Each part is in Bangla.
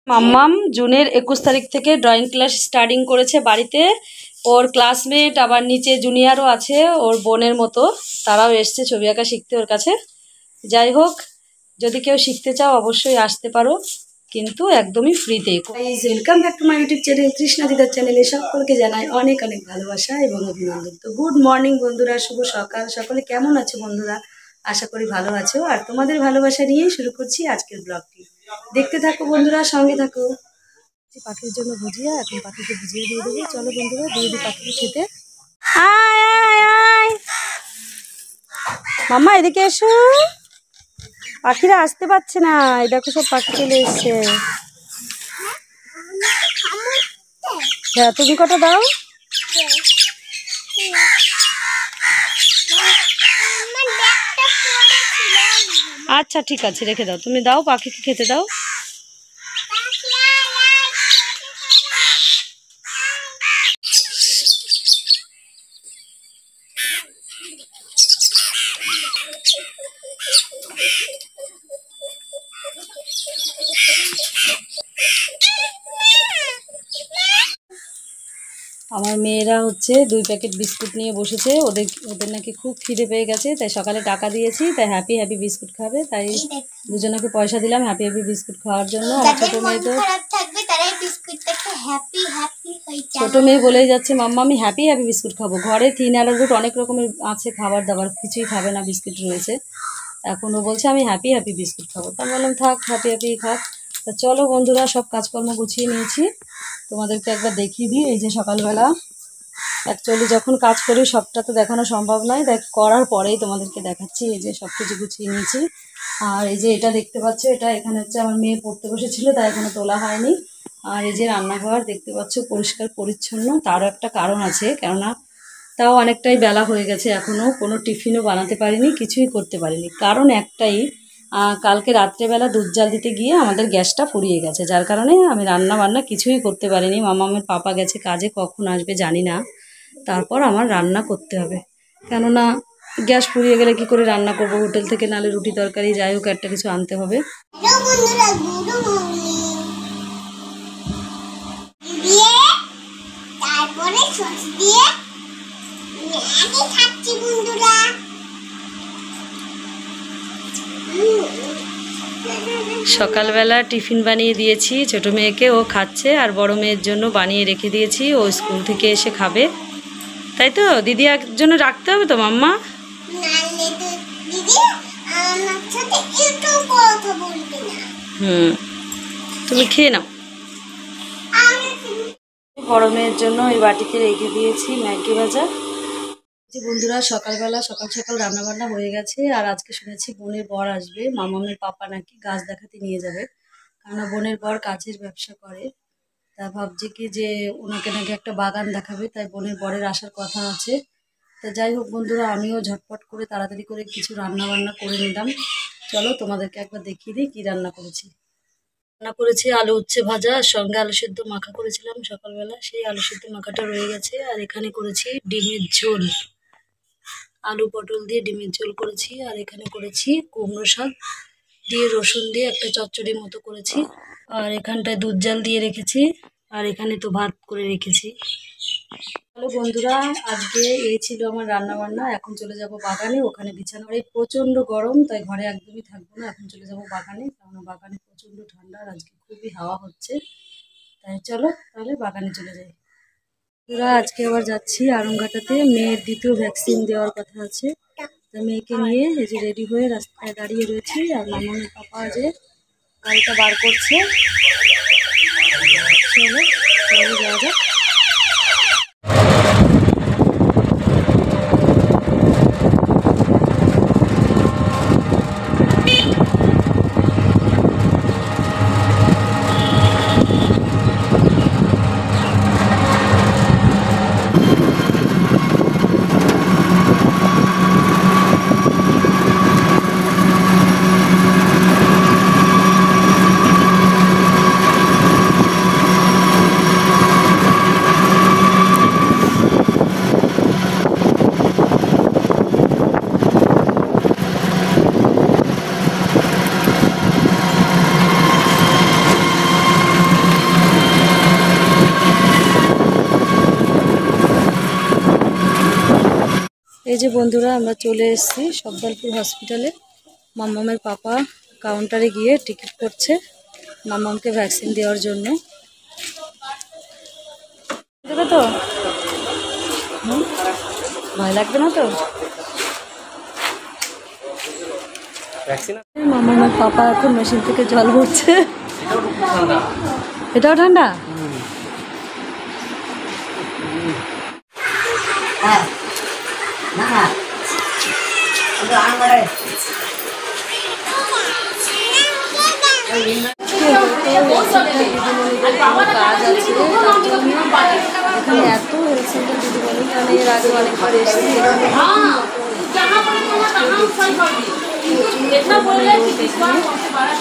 মাম্মাম জুনের 21 তারিখ থেকে ড্রয়িং ক্লাস স্টার্টিং করেছে বাড়িতে। ওর ক্লাসমেট আবার নিচে জুনিয়রও আছে ওর বোনের মতো, তারাও এসছে ছবি আঁকা শিখতে ওর কাছে। যাই হোক, যদি কেউ শিখতে চাও অবশ্যই আসতে পারো, কিন্তু একদমই ফ্রিতে। Welcome back to my YouTube channel Trishna দিদার চ্যানেলে সকলকে জানাই অনেক অনেক ভালোবাসা এবং অভিনন্দন। তো গুড মর্নিং বন্ধুরা, শুভ সকাল। সকলে কেমন আছো বন্ধুরা? আশা করি ভালো আছো, আর তোমাদের ভালোবাসা নিয়েই শুরু করছি আজকের ব্লগটি। দেখতে থাকো বন্ধুরা, সঙ্গে থাকো। পাখির জন্য ভুজিয়া, এখন পাখিকে ভুজিয়া দিয়ে দেবো। চলো বন্ধুরা, দিয়ে দিই পাখিকে খেতে। আয় আয় আয় মাম্মা, এদিকে এসো। পাখিরা আসতে পারছে না, এই দেখো সব পাখি চলে এসছে। হ্যাঁ, তুমি কটা দাও। আচ্ছা ঠিক আছে, রেখে দাও, তুমি দাও, পাখিকে খেতে দাও। আমার মেয়েরা হচ্ছে 2 প্যাকেট বিস্কুট নিয়ে বসেছে। ওদের নাকি খুব খিদে পেয়ে গেছে, তাই সকালে টাকা দিয়েছি, তাই হ্যাপি হ্যাপি বিস্কুট খাবে। তাই দুজনকে পয়সা দিলাম হ্যাপি হ্যাপি বিস্কুট খাওয়ার জন্য। আমার ছোট মেয়ে তো ছোট মেয়ে বলেই যাচ্ছে মাম্মা আমি হ্যাপি হ্যাপি বিস্কুট খাবো। ঘরে 3 অ্যারারুট অনেক রকমের আছে খাবার দাবার, কিছুই খাবে না, বিস্কুট রয়েছে। এখন ও বলছে আমি হ্যাপি হ্যাপি বিস্কুট খাবো। তা বললাম থাক, হ্যাপি হ্যাপি খাক। তা চলো বন্ধুরা, সব কাজকর্ম গুছিয়ে নিয়েছি, তোমাদেরকে একবার দেখিয়ে দিই। এই যে সকালবেলা, অ্যাকচুয়ালি যখন কাজ করি সবটা তো দেখানো সম্ভব নয়, করার পরেই তোমাদেরকে দেখাচ্ছি। এই যে সব কিছু গুছিয়ে নিয়েছি। আর এই যে এটা দেখতে পাচ্ছ, এটা এখানে হচ্ছে আমার মেয়ে পড়তে বসেছিল, তাই এখনো তোলা হয়নি। আর এই যে রান্নাঘর দেখতে পাচ্ছ পরিষ্কার পরিচ্ছন্ন। তারও একটা কারণ আছে, কেননা তাও অনেকটাই বেলা হয়ে গেছে, এখনও কোনো টিফিনও বানাতে পারিনি, কিছুই করতে পারিনি। কারণ একটাই, কালকে রাত্রেবেলা দুধ জাল দিতে গিয়ে আমাদের গ্যাসটা ফুরিয়ে গেছে, যার কারণে আমি রান্না বান্না কিছুই করতে পারিনি। মামামের পাপা গেছে কাজে, কখন আসবে জানি না। তারপর আমার রান্না করতে হবে, কেননা গ্যাস ফুরিয়ে গেলে কি করে রান্না করব। হোটেল থেকে নালে রুটি তরকারি যাই হোক একটা কিছু আনতে হবে। সকালবেলা টিফিন বানিয়ে দিয়েছি ছোট মেয়েকে, ও খাচ্ছে। আর বড় মেয়ের জন্য বানিয়ে রেখে দিয়েছি, ও স্কুল থেকে এসে খাবে। তাই তো দিদি জন্য রাখতে হবে তো মাম্মা। তুমি খেয়ে নাও। বড় মেয়ের জন্য এই বাটিতে রেখে দিয়েছি ম্যাগি ভাজা। বন্ধুরা, সকালবেলা সকাল সকাল রান্নাবান্না হয়ে গেছে। আর আজকে শুনেছি বোনের বর আসবে, মামামের পাপা নাকি গাছ দেখাতে নিয়ে যাবে, কেননা বোনের বর কাজের ব্যবসা করে। তা ভাবছি কি যে ওনাকে নাকি একটা বাগান দেখাবে, তাই বোনের বরের আসার কথা আছে। তা যাই হোক বন্ধুরা, আমিও ঝটপট করে তাড়াতাড়ি করে কিছু রান্না বান্না করে নিলাম। চলো তোমাদেরকে একবার দেখিয়ে দিই কী রান্না করেছি। রান্না করেছি আলু উচ্ছে ভাজা, আর সঙ্গে আলু সেদ্ধ মাখা করেছিলাম সকালবেলা, সেই আলু সেদ্ধ মাখাটা রয়ে গেছে। আর এখানে করেছি ডিমের ঝোল, আলু পটল দিয়ে ডিমের ঝোল করেছি। আর এখানে করেছি কুমড়ো শাক দিয়ে রসুন দিয়ে একটা চচ্চড়ির মতো করেছি। আর এখানটায় দুধ জাল দিয়ে রেখেছি, আর এখানে তো ভাত করে রেখেছি। হ্যালো বন্ধুরা, আজকে এই ছিল আমার রান্না বান্না। এখন চলে যাব বাগানে, ওখানে বিছানা। এই প্রচণ্ড গরম, তাই ঘরে একদমই থাকবো না, এখন চলে যাব বাগানে, কারণ বাগানে প্রচণ্ড ঠান্ডা, আর আজকে খুবই হাওয়া হচ্ছে। তাই চলো তাহলে বাগানে চলে যাই। বন্ধুরা, আজকে আবার যাচ্ছি আরংঘাটাতে, মেয়ের 2য় ভ্যাকসিন দেওয়ার কথা আছে। তা মেয়েকে নিয়ে এই যে রেডি হয়ে রাস্তায় দাঁড়িয়ে রয়েছি। আর মামার পাপা যে গাড়িটা বার করছে, চলো তাহলে যাওয়া যাক। এই যে বন্ধুরা আমরা চলে এসেছি সবদলপুর হসপিটালে। মাম্মামের পাপা কাউন্টারে গিয়ে টিকিট করছে মাম্মামকে ভ্যাকসিন দেওয়ার জন্য। দেবে তো? ভয় লাগবে না তো? মাম্মামের পাপা এখন মেশিন থেকে জল ভরছে। এটাও ঠান্ডা? কাজ আছে এখানে এত হেলথ সেন্টার দিদি বলি, কারণ এর আগে অনেকবার এসেছি।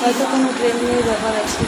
হয়তো কোনো ট্রেনিংয়ের ব্যাপার আছে,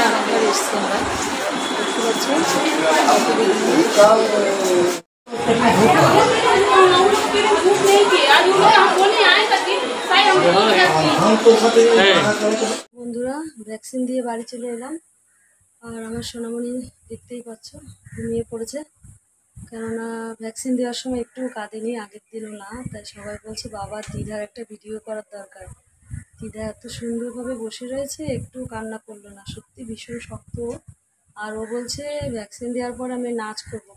অনেকবার এসছি আমরা, বন্ধুরা ভ্যাকসিন দিয়ে বাড়ি চলে এলাম। আর আমার সোনামণি দেখতেই পাচ্ছ ঘুমিয়ে পড়েছে, কেননা ভ্যাকসিন দেওয়ার সময় একটু কাঁদেনি, আগের দিনও না। তাই সবাই বলছে বাবা দিদার একটা ভিডিও করার দরকার। দিদা এত সুন্দরভাবে বসে রয়েছে, একটু কান্না করলো না, সত্যি ভীষণ শক্ত। আর ও বলছে ভ্যাকসিন দেওয়ার পর আমি নাচ করবো,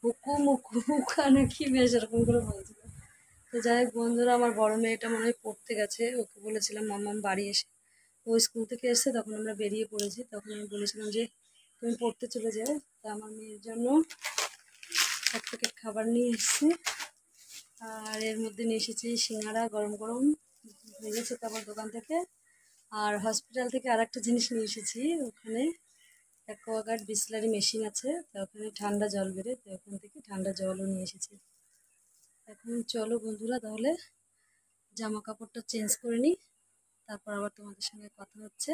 হুকুম হুকা নাকি বেশ এরকম করে বলছিল। তো যাই হোক বন্ধুরা, আমার বড় মেয়েটা মনে হয় পড়তে গেছে, ওকে বলেছিলাম মাম্মাম বাড়ি এসে, ও স্কুল থেকে এসছে তখন আমরা বেরিয়ে পড়েছি, তখন আমি বলেছিলাম যে তুমি পড়তে চলে যাও। তা আমার মেয়ের জন্য এক প্যাকেট খাবার নিয়ে এসেছি, আর এর মধ্যে নিয়ে এসেছি সিঙ্গাড়া গরম গরম ভেজেছে তারপর দোকান থেকে। আর হসপিটাল থেকে আর একটা জিনিস নিয়ে এসেছি, ওখানে অ্যাকোয়াগার্ড বিসলারি মেশিন আছে, তো ওখানে ঠান্ডা জল বেরোয়, তো ওখান থেকে ঠান্ডা জলও নিয়ে এসেছি। এখন চলো বন্ধুরা তাহলে জামা কাপড়টা চেঞ্জ করে নিই, তারপর আবার তোমাদের সঙ্গে কথা হচ্ছে।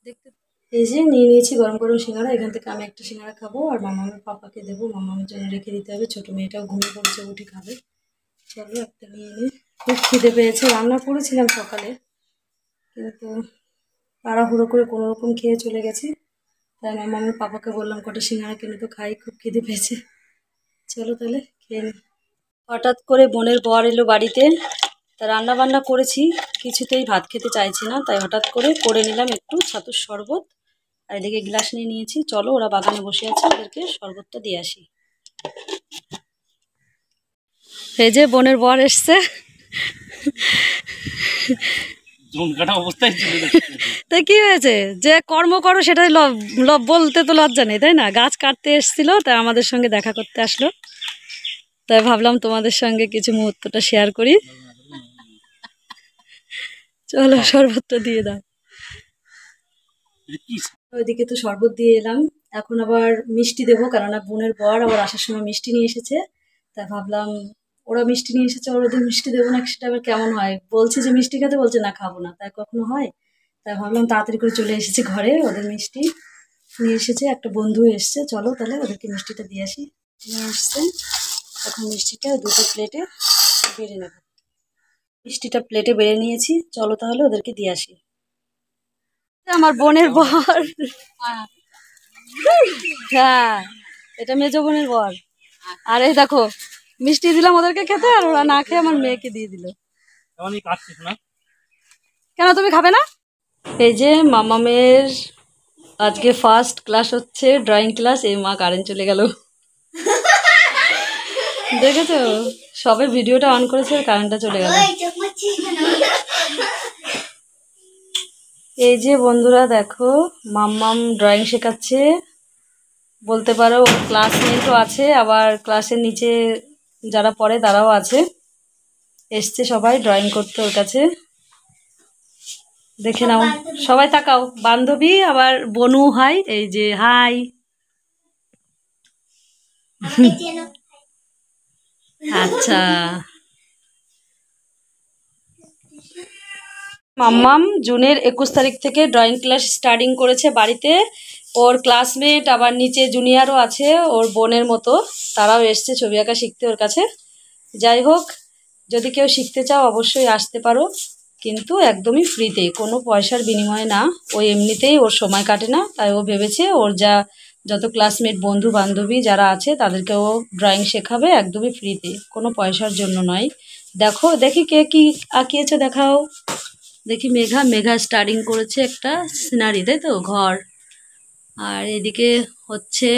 দেখতে এই যে নিয়ে নিয়েছি গরম গরম সিঙ্গাড়া, এখান থেকে আমি একটা সিঙ্গাড়া খাবো আর মামামের পাপাকে দেবো, মামামের জন্য রেখে দিতে হবে, ছোটো মেয়েটাও ঘুমিয়ে পড়েছে, উঠে খাবে। চলো একটা নিয়ে নিই, খুব খিদে পেয়েছে, রান্না করেছিলাম সকালে কিন্তু তাড়াহুড়ো করে কোনো রকম খেয়ে চলে গেছি। তাই মামামের পাপাকে বললাম কটা সিঙ্গাড়া কিনে তো খাই, খুব খিদে পেয়েছে। চলো তাহলে খেয়ে নিই। হঠাৎ করে বোনের বর এলো বাড়িতে, তা রান্না বান্না করেছি, কিছুতেই ভাত খেতে চাইছি না, তাই হঠাৎ করে নিলাম একটু ছাতুর শরবত। আর এদিকে গ্লাস নিয়ে নিয়েছি, চলো ওরা বাগানে বসে আছে, ওদেরকে শরবতটা দিয়ে আসি। এই যে বোনের বর এসছে, তাই কি হয়েছে, যে কর্ম করো সেটাই বলতে তো লজ্জা নেই, তাই না? গাছ কাটতে এসছিল, তাই আমাদের সঙ্গে দেখা করতে আসলো, তাই ভাবলাম তোমাদের সঙ্গে কিছু মুহূর্তটা শেয়ার করি। চলো শরবতটা দিয়ে দাও। ওইদিকে তো শরবত দিয়ে এলাম, এখন আবার মিষ্টি দেবো, কেননা বোনের বর আবার আসার সময় মিষ্টি নিয়ে এসেছে, তাই ভাবলাম ওরা মিষ্টি নিয়ে এসেছে, ওদের মিষ্টি দেবো না, সেটা আবার কেমন হয়, বলছি যে মিষ্টি খেতে, বলছে না খাবো না, তাই কখনো হয়। তাই ভাবলাম তাড়াতাড়ি করে চলে এসেছি ঘরে, ওদের মিষ্টি নিয়ে এসেছে, একটা বন্ধু এসছে, চলো তাহলে ওদেরকে মিষ্টিটা দিয়ে আসি। নিয়ে আসছে, এখন মিষ্টিটা দুটো প্লেটে বেড়ে নেব। মিষ্টিটা প্লেটে বেড়ে নিয়েছি, চলো তাহলে ওদেরকে দিয়ে আসি। আমার বোনের বর, হ্যাঁ এটা মেজো বোনের বর। আর এই দেখো মিষ্টি দিলাম ওদেরকে খেতে, আর ওরা না খেয়ে আমার মেয়েকে দিয়ে দিল। কেন তুমি খাবে না? এই যে মামামের আজকে ফার্স্ট ক্লাস হচ্ছে, ড্রয়িং ক্লাস। এই মা কারেন্ট চলে গেল, দেখেছো? সবে ভিডিওটা অন করেছে আর কারেন্টটা চলে গেল। এই যে বন্ধুরা দেখো মাম্মাম ড্রয়িং শেখাচ্ছে, বলতে পারো ওর ক্লাসমেটও আছে, আবার ক্লাসের নিচে যারা পড়ে তারাও আছে, এসছে সবাই ড্রয়িং করতে ওর কাছে। দেখে নাও, সবাই তাকাও, বান্ধবী আবার বনু হাই, এই যে হাই। আচ্ছা, মাম্মাম জুনের 21 তারিখ থেকে ড্রয়িং ক্লাস স্টার্টিং করেছে বাড়িতে। ওর ক্লাসমেট আবার নিচে জুনিয়রও আছে ওর বোনের মতো, তারাও এসছে ছবি আঁকা শিখতে ওর কাছে। যাই হোক, যদি কেউ শিখতে চাও অবশ্যই আসতে পারো, কিন্তু একদমই ফ্রিতে, কোনো পয়সার বিনিময়ে না। ও এমনিতেই ওর সময় কাটে না, তাই ও ভেবেছে ওর যা যত ক্লাসমেট বন্ধু বান্ধবী যারা আছে তাদেরকেও ড্রয়িং শেখাবে একদমই ফ্রিতে, কোনো পয়সার জন্য নয়। দেখো দেখি কে কি আঁকিয়েছে দেখাও। দেখি মেঘা, মেঘা স্টার্টিং করেছে একটা সিনারি, তাই তো, ঘর। আর এদিকে হচ্ছে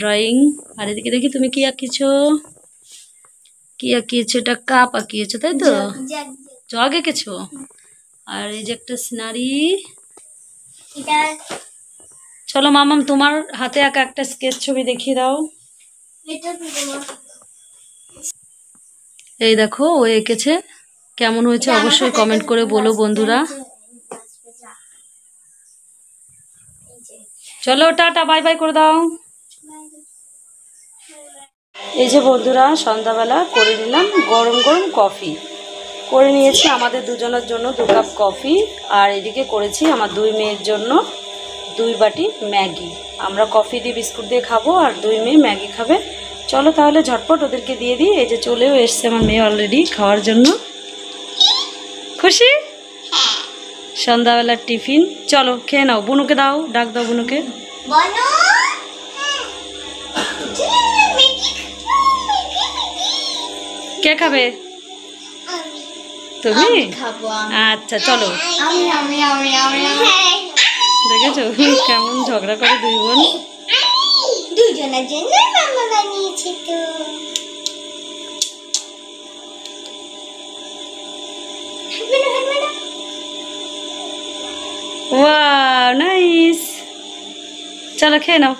ড্রয়িং। আর এদিকে দেখি তুমি কি আঁকিয়েছো, কি আঁকিয়েছো, এটা কাপ আঁকিয়েছো তাই তো, জগ এঁকেছো। আর এই যে একটা সিনারি। চলো মামাম তোমার হাতে আঁকা একটা স্কেচ ছবি দেখিয়ে দাও। এই দেখো ও এঁকেছে, কেমন হয়েছে অবশ্যই কমেন্ট করে বলো বন্ধুরা। চলো টাটা বাই বাই করে দাও। এই যে বন্ধুরা সন্ধ্যাবেলা করে নিলাম গরম গরম কফি করে নিয়েছি আমাদের দুজনের জন্য 2 কাপ কফি। আর এদিকে করেছি আমার 2 মেয়ের জন্য 2 বাটি ম্যাগি। আমরা কফি দিয়ে বিস্কুট দিয়ে খাবো আর 2 মেয়ে ম্যাগি খাবে। চলো তাহলে ঝটপট ওদেরকে দিয়ে দিই। এই যে চলেও এসছে আমার মেয়ে অলরেডি খাওয়ার জন্য। খুশি সন্ধ্যাবেলার টিফিন। চলো খেয়ে নাও, বুনুকে দাও, ডাক দাও বুনুকে। কে খাবে? তুমি? আচ্ছা চলো। দেখেছো কেমন ঝগড়া করে 2 বোন। দুজনের জন্য মামা বানিয়েছে তো। Wow nice. চলো খেয়ে নাও।